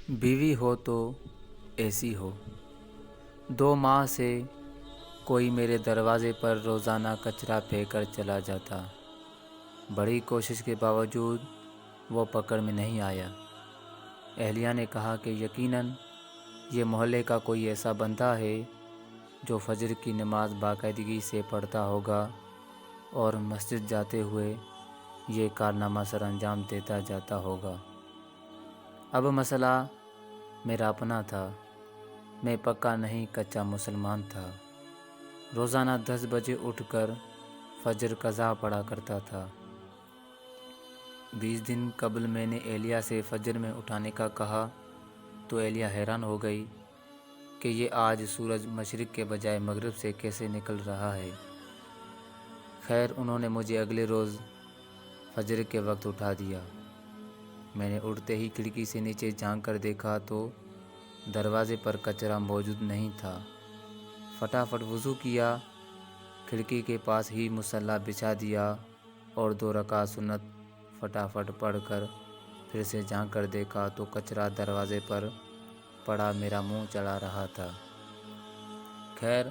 بیوی ہو تو ایسی ہو۔ 2 ماہ سے کوئی میرے دروازے پر روزانہ کچرا پھینک کر چلا جاتا۔ بڑی کوشش کے باوجود وہ پکڑ میں نہیں آیا۔ اہلیہ نے کہا کہ یقیناً یہ محلے کا کوئی ایسا بندہ ہے جو فجر کی نماز باقاعدگی سے پڑھتا ہوگا اور مسجد جاتے ہوئے یہ کارنامہ سر انجام دیتا جاتا ہوگا۔ اب مسئلہ میرا اپنا تھا۔ میں پکا نہیں کچا مسلمان تھا۔ روزانہ 10 بجے اٹھ کر فجر قضا پڑھا کرتا تھا۔ 20 دن قبل میں نے اہلیہ سے فجر میں اٹھانے کا کہا تو اہلیہ حیران ہو گئی کہ یہ آج سورج مشرق کے بجائے مغرب سے کیسے نکل رہا ہے۔ خیر انہوں نے مجھے اگلے روز فجر کے وقت اٹھا دیا۔ میں نے اٹھتے ہی کھڑکی سے نیچے جھانک کر دیکھا تو دروازے پر کچرا موجود نہیں تھا۔ فٹافٹ وضو کیا، کھڑکی کے پاس ہی مصلی بچھا دیا اور 2 رکعت سنت فٹافٹ پڑھ کر پھر سے جھانک کر دیکھا تو کچرا دروازے پر پڑا میرا منہ چڑھا رہا تھا۔ خیر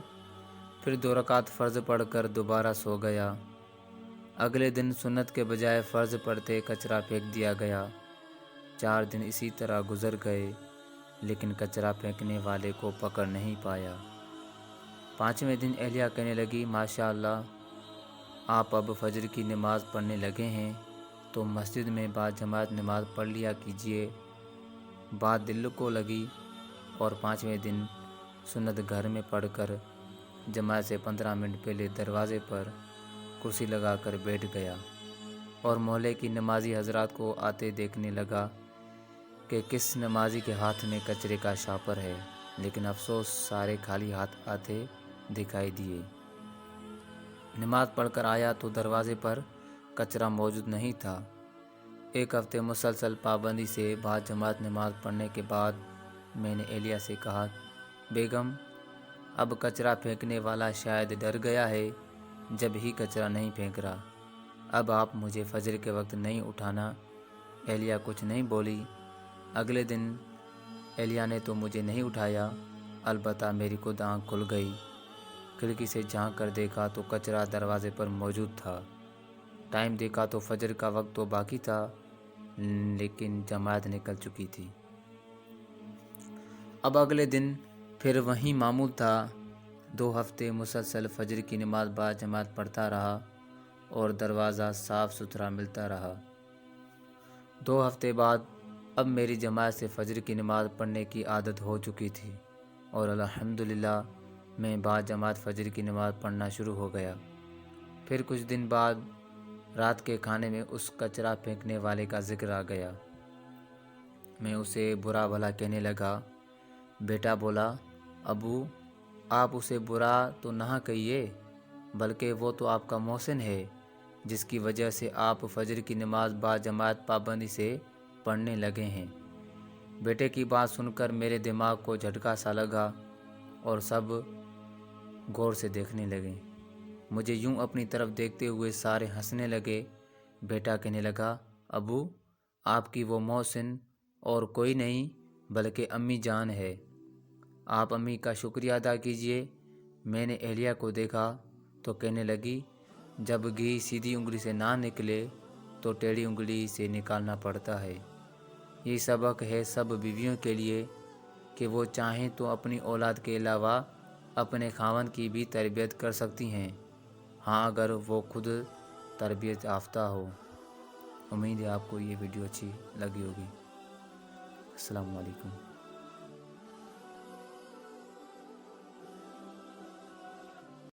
پھر 2 رکعت فرض پڑھ کر دوبارہ سو گیا۔ اگلے دن سنت کے بجائے فرض پڑھتے کچرا پھینک دیا گیا۔ 4 دن اسی طرح گزر گئے لیکن کچرا پھینکنے والے کو پکڑ نہیں پایا۔ 5ویں دن اہلیہ کہنے لگی ماشاءاللہ آپ اب فجر کی نماز پڑھنے لگے ہیں تو مسجد میں باجماعت نماز پڑھ لیا کیجیے۔ بات دل کو لگی اور 5ویں دن سنت گھر میں پڑھ کر جماعت سے 15 منٹ پہلے دروازے پر کرسی لگا کر بیٹھ گیا اور محلے کی نمازی حضرات کو آتے دیکھنے لگا کہ کس نمازی کے ہاتھ میں کچرے کا شاپر ہے، لیکن افسوس سارے خالی ہاتھ آتے دکھائی دیے۔ نماز پڑھ کر آیا تو دروازے پر کچرا موجود نہیں تھا۔ 1 ہفتے مسلسل پابندی سے باجماعت نماز پڑھنے کے بعد میں نے اہلیہ سے کہا بیگم اب کچرا پھینکنے والا شاید ڈر گیا ہے، جب ہی کچرا نہیں پھینک رہا، اب آپ مجھے فجر کے وقت نہیں اٹھانا۔ اہلیہ کچھ نہیں بولی۔ اگلے دن اہلیہ نے تو مجھے نہیں اٹھایا، البتہ میری خود آنکھ کھل گئی۔ کھڑکی سے جھانک کر دیکھا تو کچرا دروازے پر موجود تھا۔ ٹائم دیکھا تو فجر کا وقت تو باقی تھا لیکن جماعت نکل چکی تھی۔ اب اگلے دن پھر وہی معمول تھا۔ 2 ہفتے مسلسل فجر کی نماز باجماعت پڑھتا رہا اور دروازہ صاف ستھرا ملتا رہا۔ 2 ہفتے بعد اب میری جماعت سے فجر کی نماز پڑھنے کی عادت ہو چکی تھی اور الحمدللہ میں باجماعت فجر کی نماز پڑھنا شروع ہو گیا۔ پھر کچھ دن بعد رات کے کھانے میں اس کچرا پھینکنے والے کا ذکر آ گیا۔ میں اسے برا بھلا کہنے لگا۔ بیٹا بولا ابو آپ اسے برا تو نہ کہیے، بلکہ وہ تو آپ کا محسن ہے جس کی وجہ سے آپ فجر کی نماز باجماعت پابندی سے پڑھنے لگے ہیں۔ بیٹے کی بات سن کر میرے دماغ کو جھٹکا سا لگا اور سب غور سے دیکھنے لگے۔ مجھے یوں اپنی طرف دیکھتے ہوئے سارے ہنسنے لگے۔ بیٹا کہنے لگا ابو آپ کی وہ محسن اور کوئی نہیں بلکہ امی جان ہے، آپ امی کا شکریہ ادا کیجئے۔ میں نے اہلیہ کو دیکھا تو کہنے لگی جب گھی سیدھی انگلی سے نہ نکلے تو ٹیڑھی انگلی سے نکالنا پڑتا ہے۔ یہ سبق ہے سب بیویوں کے لیے کہ وہ چاہیں تو اپنی اولاد کے علاوہ اپنے خاوند کی بھی تربیت کر سکتی ہیں، ہاں اگر وہ خود تربیت یافتہ ہو۔ امید ہے آپ کو یہ ویڈیو اچھی لگی ہوگی۔ السلام علیکم۔